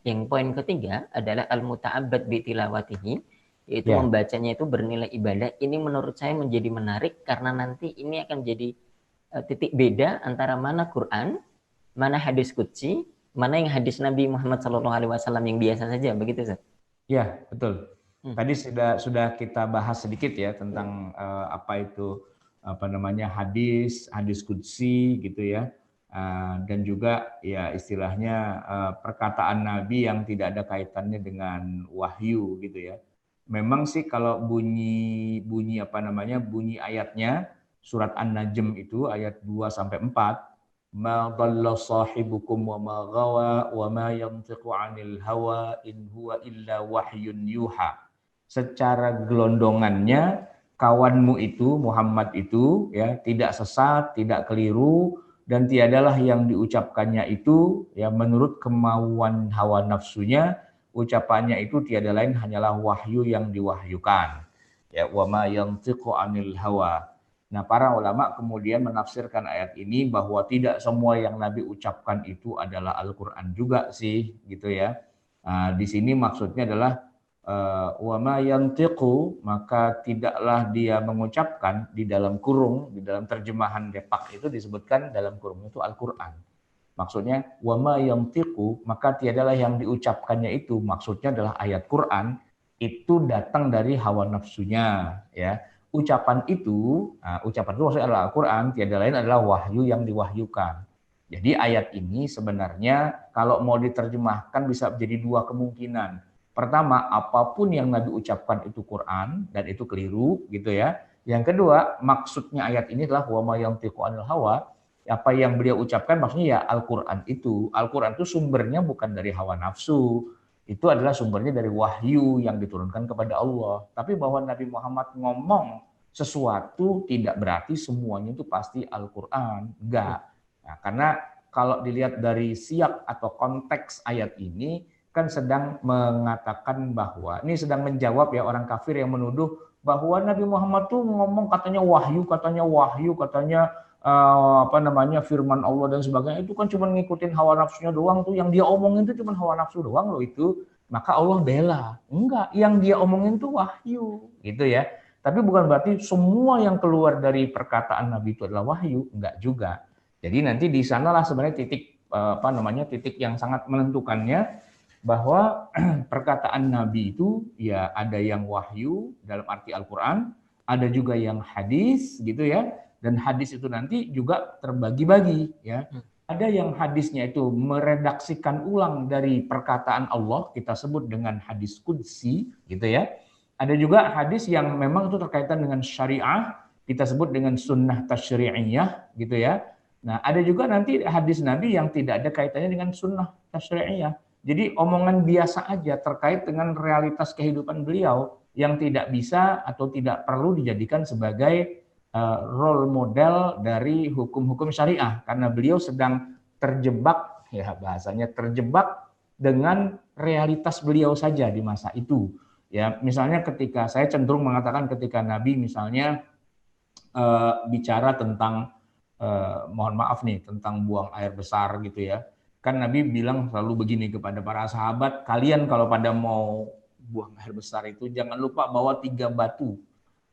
Yang poin ketiga adalah al-muta'abbad bi tilawatihi, yaitu Ya. membacanya itu bernilai ibadah. Ini menurut saya menjadi menarik karena nanti ini akan jadi titik beda antara mana Quran, mana hadis qudsi, mana yang hadis Nabi Muhammad SAW yang biasa saja, begitu Ustaz? Ya, betul. Hmm. Tadi sudah kita bahas sedikit ya tentang apa itu hadis, hadis qudsi gitu ya. Dan juga ya istilahnya perkataan Nabi yang tidak ada kaitannya dengan wahyu gitu ya. Memang sih kalau bunyi bunyi ayatnya surat An-Najm itu ayat 2 sampai 4, ma dhalla sahibukum wa ma ghawa wa ma yantiqu 'anil hawa in huwa illa wahyun yuha. Secara gelondongannya kawanmu itu Muhammad itu ya tidak sesat, tidak keliru, dan tiadalah yang diucapkannya itu ya menurut kemauan hawa nafsunya, ucapannya itu tiada lain hanyalah wahyu yang diwahyukan. Ya, wa ma yantiqu 'anil hawa. Nah, para ulama kemudian menafsirkan ayat ini bahwa tidak semua yang Nabi ucapkan itu adalah Al-Qur'an juga sih, gitu ya. Di sini maksudnya adalah wa ma yantiqu, maka tidaklah dia mengucapkan di dalam kurung, di dalam terjemahan Depak itu disebutkan dalam kurung itu Al-Qur'an. Maksudnya wa ma yantiqu, maka tiadalah yang diucapkannya itu, maksudnya adalah ayat Quran itu datang dari hawa nafsunya ya. Ucapan itu maksudnya adalah Al-Quran, tiada lain adalah wahyu yang diwahyukan. Jadi ayat ini sebenarnya kalau mau diterjemahkan bisa jadi dua kemungkinan. Pertama, apapun yang Nabi ucapkan itu Quran dan itu keliru gitu ya. Yang kedua, maksudnya ayat ini adalah wa ma yantiqu anil hawa, apa yang beliau ucapkan maksudnya ya Al-Quran itu. Al-Quran itu sumbernya bukan dari hawa nafsu, itu adalah sumbernya dari wahyu yang diturunkan kepada Allah. Tapi bahwa Nabi Muhammad ngomong sesuatu tidak berarti semuanya itu pasti Al-Quran. Enggak. Nah, karena kalau dilihat dari siyak atau konteks ayat ini, kan sedang mengatakan bahwa, ini sedang menjawab ya orang kafir yang menuduh bahwa Nabi Muhammad tuh ngomong katanya wahyu, katanya firman Allah dan sebagainya, itu kan cuma ngikutin hawa nafsunya doang tuh, yang dia omongin itu cuma hawa nafsu doang loh itu, maka Allah bela. Enggak, yang dia omongin itu wahyu gitu ya. Tapi bukan berarti semua yang keluar dari perkataan Nabi itu adalah wahyu, enggak juga. Jadi nanti di sanalah sebenarnya titik yang sangat menentukannya, bahwa perkataan Nabi itu ya ada yang wahyu dalam arti Al-Qur'an, ada juga yang hadis gitu ya. Dan hadis itu nanti juga terbagi-bagi ya. Ada yang hadisnya itu meredaksikan ulang dari perkataan Allah, kita sebut dengan hadis qudsi gitu ya. Ada juga hadis yang memang itu terkaitan dengan syariah, kita sebut dengan sunnah tasyri'iyah gitu ya. Nah, ada juga nanti hadis Nabi yang tidak ada kaitannya dengan sunnah tasyri'iyah. Jadi omongan biasa aja terkait dengan realitas kehidupan beliau yang tidak bisa atau tidak perlu dijadikan sebagai role model dari hukum-hukum syariah, karena beliau sedang terjebak, ya bahasanya terjebak dengan realitas beliau saja di masa itu. Ya, misalnya ketika saya cenderung mengatakan ketika Nabi misalnya bicara tentang mohon maaf nih tentang buang air besar gitu ya. Kan Nabi bilang selalu begini kepada para sahabat, kalian kalau pada mau buang air besar itu jangan lupa bawa 3 batu.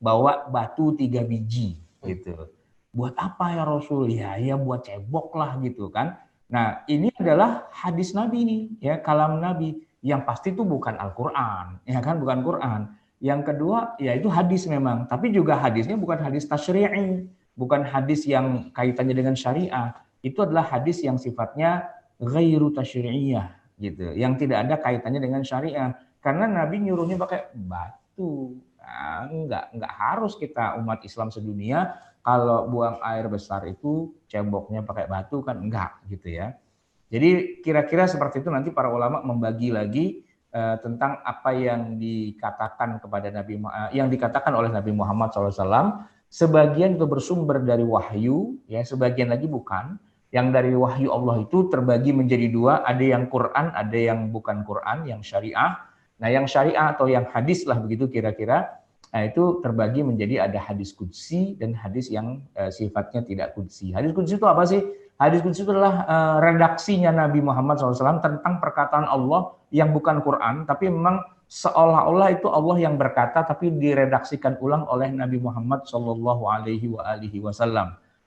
Bawa batu 3 biji gitu. Buat apa ya Rasul? Ya buat cebok lah gitu kan. Nah, ini adalah hadis Nabi nih, ya kalam Nabi yang pasti itu bukan Al-Qur'an, ya kan, bukan Quran. Yang kedua, ya itu hadis memang, tapi juga hadisnya bukan hadis tasyri'i, bukan hadis yang kaitannya dengan syariah. Itu adalah hadis yang sifatnya ghairu tasyri'iyah gitu, yang tidak ada kaitannya dengan syariah. Karena Nabi nyuruhnya pakai batu. Nah, enggak harus kita umat Islam sedunia kalau buang air besar itu ceboknya pakai batu, kan enggak gitu ya. Jadi kira-kira seperti itu, nanti para ulama membagi lagi tentang apa yang dikatakan kepada yang dikatakan oleh Nabi Muhammad SAW. Sebagian itu bersumber dari wahyu, ya sebagian lagi bukan. Yang dari wahyu Allah itu terbagi menjadi dua, ada yang Quran, ada yang bukan Quran, yang syariah. Nah, yang syariah atau yang hadis lah begitu kira-kira. Nah, itu terbagi menjadi ada hadis qudsi dan hadis yang sifatnya tidak qudsi. Hadis qudsi itu apa sih? Hadis qudsi itu adalah redaksinya Nabi Muhammad SAW tentang perkataan Allah yang bukan Quran, tapi memang seolah-olah itu Allah yang berkata, tapi diredaksikan ulang oleh Nabi Muhammad SAW.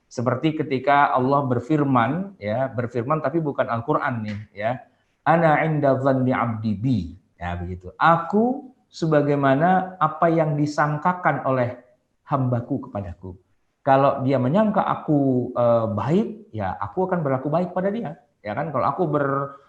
Seperti ketika Allah berfirman, ya berfirman tapi bukan Al-Quran nih, ya. Ana inda dhanni abdi bi, ya begitu. Aku sebagaimana apa yang disangkakan oleh hambaku kepadaku. Kalau dia menyangka aku baik, ya aku akan berlaku baik pada dia. Ya kan, kalau aku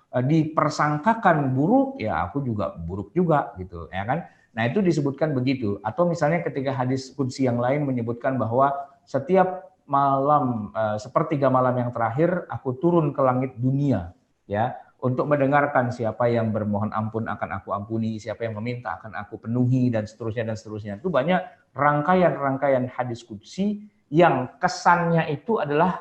dipersangkakan buruk, ya aku juga buruk juga gitu, ya kan. Nah itu disebutkan begitu. Atau misalnya ketika hadis qudsi yang lain menyebutkan bahwa setiap malam sepertiga malam yang terakhir aku turun ke langit dunia, ya, untuk mendengarkan siapa yang bermohon ampun akan aku ampuni, siapa yang meminta akan aku penuhi, dan seterusnya dan seterusnya. Itu banyak rangkaian-rangkaian hadis qudsi yang kesannya itu adalah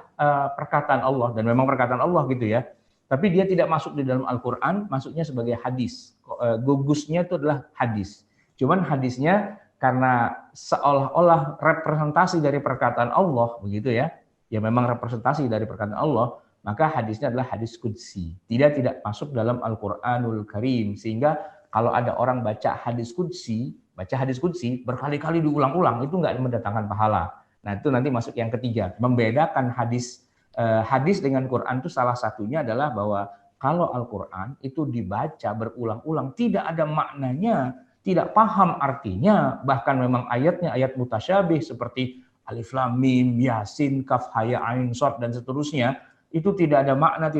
perkataan Allah, dan memang perkataan Allah gitu ya. Tapi dia tidak masuk di dalam Al-Quran, masuknya sebagai hadis. Gugusnya itu adalah hadis. Cuman hadisnya karena seolah-olah representasi dari perkataan Allah, begitu ya. Ya memang representasi dari perkataan Allah, maka hadisnya adalah hadis qudsi. Tidak masuk dalam Al-Quranul Karim. Sehingga kalau ada orang baca hadis qudsi berkali-kali diulang-ulang, itu nggak mendatangkan pahala. Nah itu nanti masuk yang ketiga, membedakan hadis dengan Quran itu salah satunya adalah bahwa kalau Al-Quran itu dibaca berulang-ulang, tidak ada maknanya, tidak paham artinya, bahkan memang ayatnya ayat mutasyabih seperti Alif Lam Mim, Yasin, Kaf, Ha, Ya, Ain, Shad dan seterusnya, itu tidak ada makna,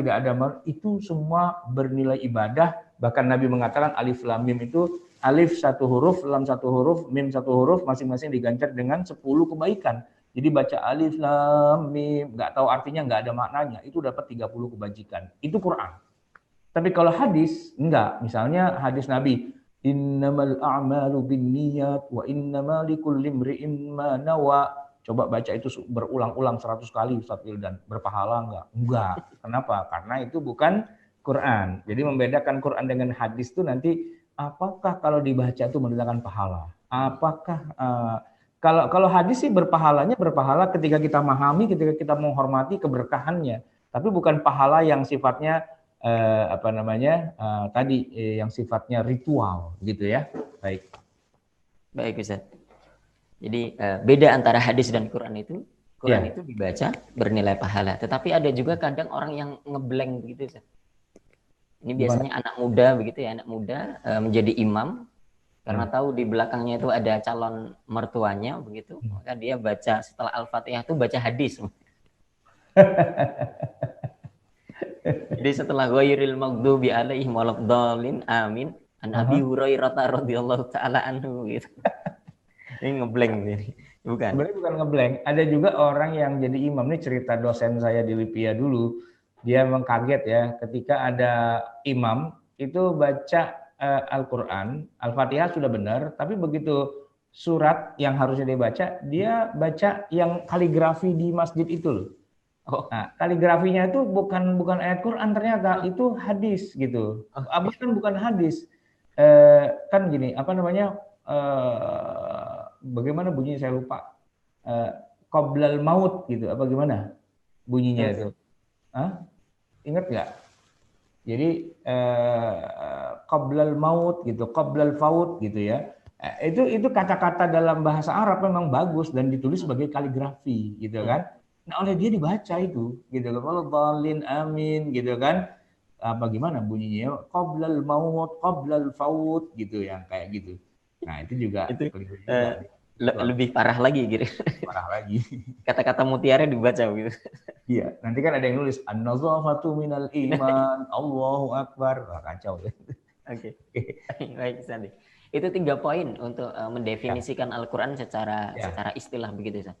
itu semua bernilai ibadah. Bahkan Nabi mengatakan Alif Lam Mim itu alif satu huruf, lam satu huruf, mim satu huruf, masing-masing diganjar dengan 10 kebaikan. Jadi baca alif lam mim, nggak tahu artinya, nggak ada maknanya, itu dapat 30 kebajikan. Itu Quran. Tapi kalau hadis, enggak. Misalnya hadis Nabi, innamal a'malu binniyat wa innamal likulli imri'in ma nawa. Coba baca itu berulang-ulang 100 kali Ustaz Wildan, berpahala enggak? Enggak. Kenapa? Karena itu bukan Quran. Jadi membedakan Quran dengan hadis itu nanti, apakah kalau dibaca itu mendatangkan pahala? Apakah kalau hadis sih berpahala ketika kita memahami, ketika kita menghormati keberkahannya, tapi bukan pahala yang sifatnya yang sifatnya ritual gitu ya. Baik Ustaz. Jadi beda antara hadis dan Quran itu. Quran itu dibaca bernilai pahala, tetapi ada juga kadang orang yang ngeblank begitu Ustaz. Ini biasanya anak muda begitu ya, anak muda menjadi imam karena tahu di belakangnya itu ada calon mertuanya begitu, maka dia baca setelah Al-Fatihah itu baca hadis. Jadi setelah ghairil maghdubi alaihim waladdallin amin an Abi Hurairah radhiyallahu taala anhu gitu. Ini ngeblank ini. Bukan. Sebenarnya bukan ngeblank, ada juga orang yang jadi imam. Ini cerita dosen saya di Lipia dulu. Dia memang kaget ya ketika ada imam itu baca Al-Quran, Al-Fatihah sudah benar, tapi begitu surat yang harusnya dia baca yang kaligrafi di masjid itu loh. Nah, kaligrafinya itu bukan ayat Quran, ternyata itu hadis gitu. Bahkan bukan hadis. Kan gini, bagaimana bunyinya saya lupa. Qoblal maut gitu, apa gimana bunyinya itu? Ingat nggak? Jadi qoblal maut gitu, qoblal faut gitu ya. Itu kata-kata dalam bahasa Arab memang bagus dan ditulis sebagai kaligrafi gitu kan. Nah oleh dia dibaca itu gitu kan. Kalau dhalin amin gitu kan. Bagaimana bunyinya? Qoblal maut, qoblal faut gitu yang kayak gitu. Nah itu juga itu lebih parah lagi gitu. Parah lagi. Kata-kata mutiara dibaca gitu. Iya, nanti kan ada yang nulis an-nazafatu minal iman, Allahu Akbar. Wah, kacau ya. Oke. Baik, Sandi. Itu 3 poin untuk mendefinisikan Al-Quran secara istilah begitu, Ustaz.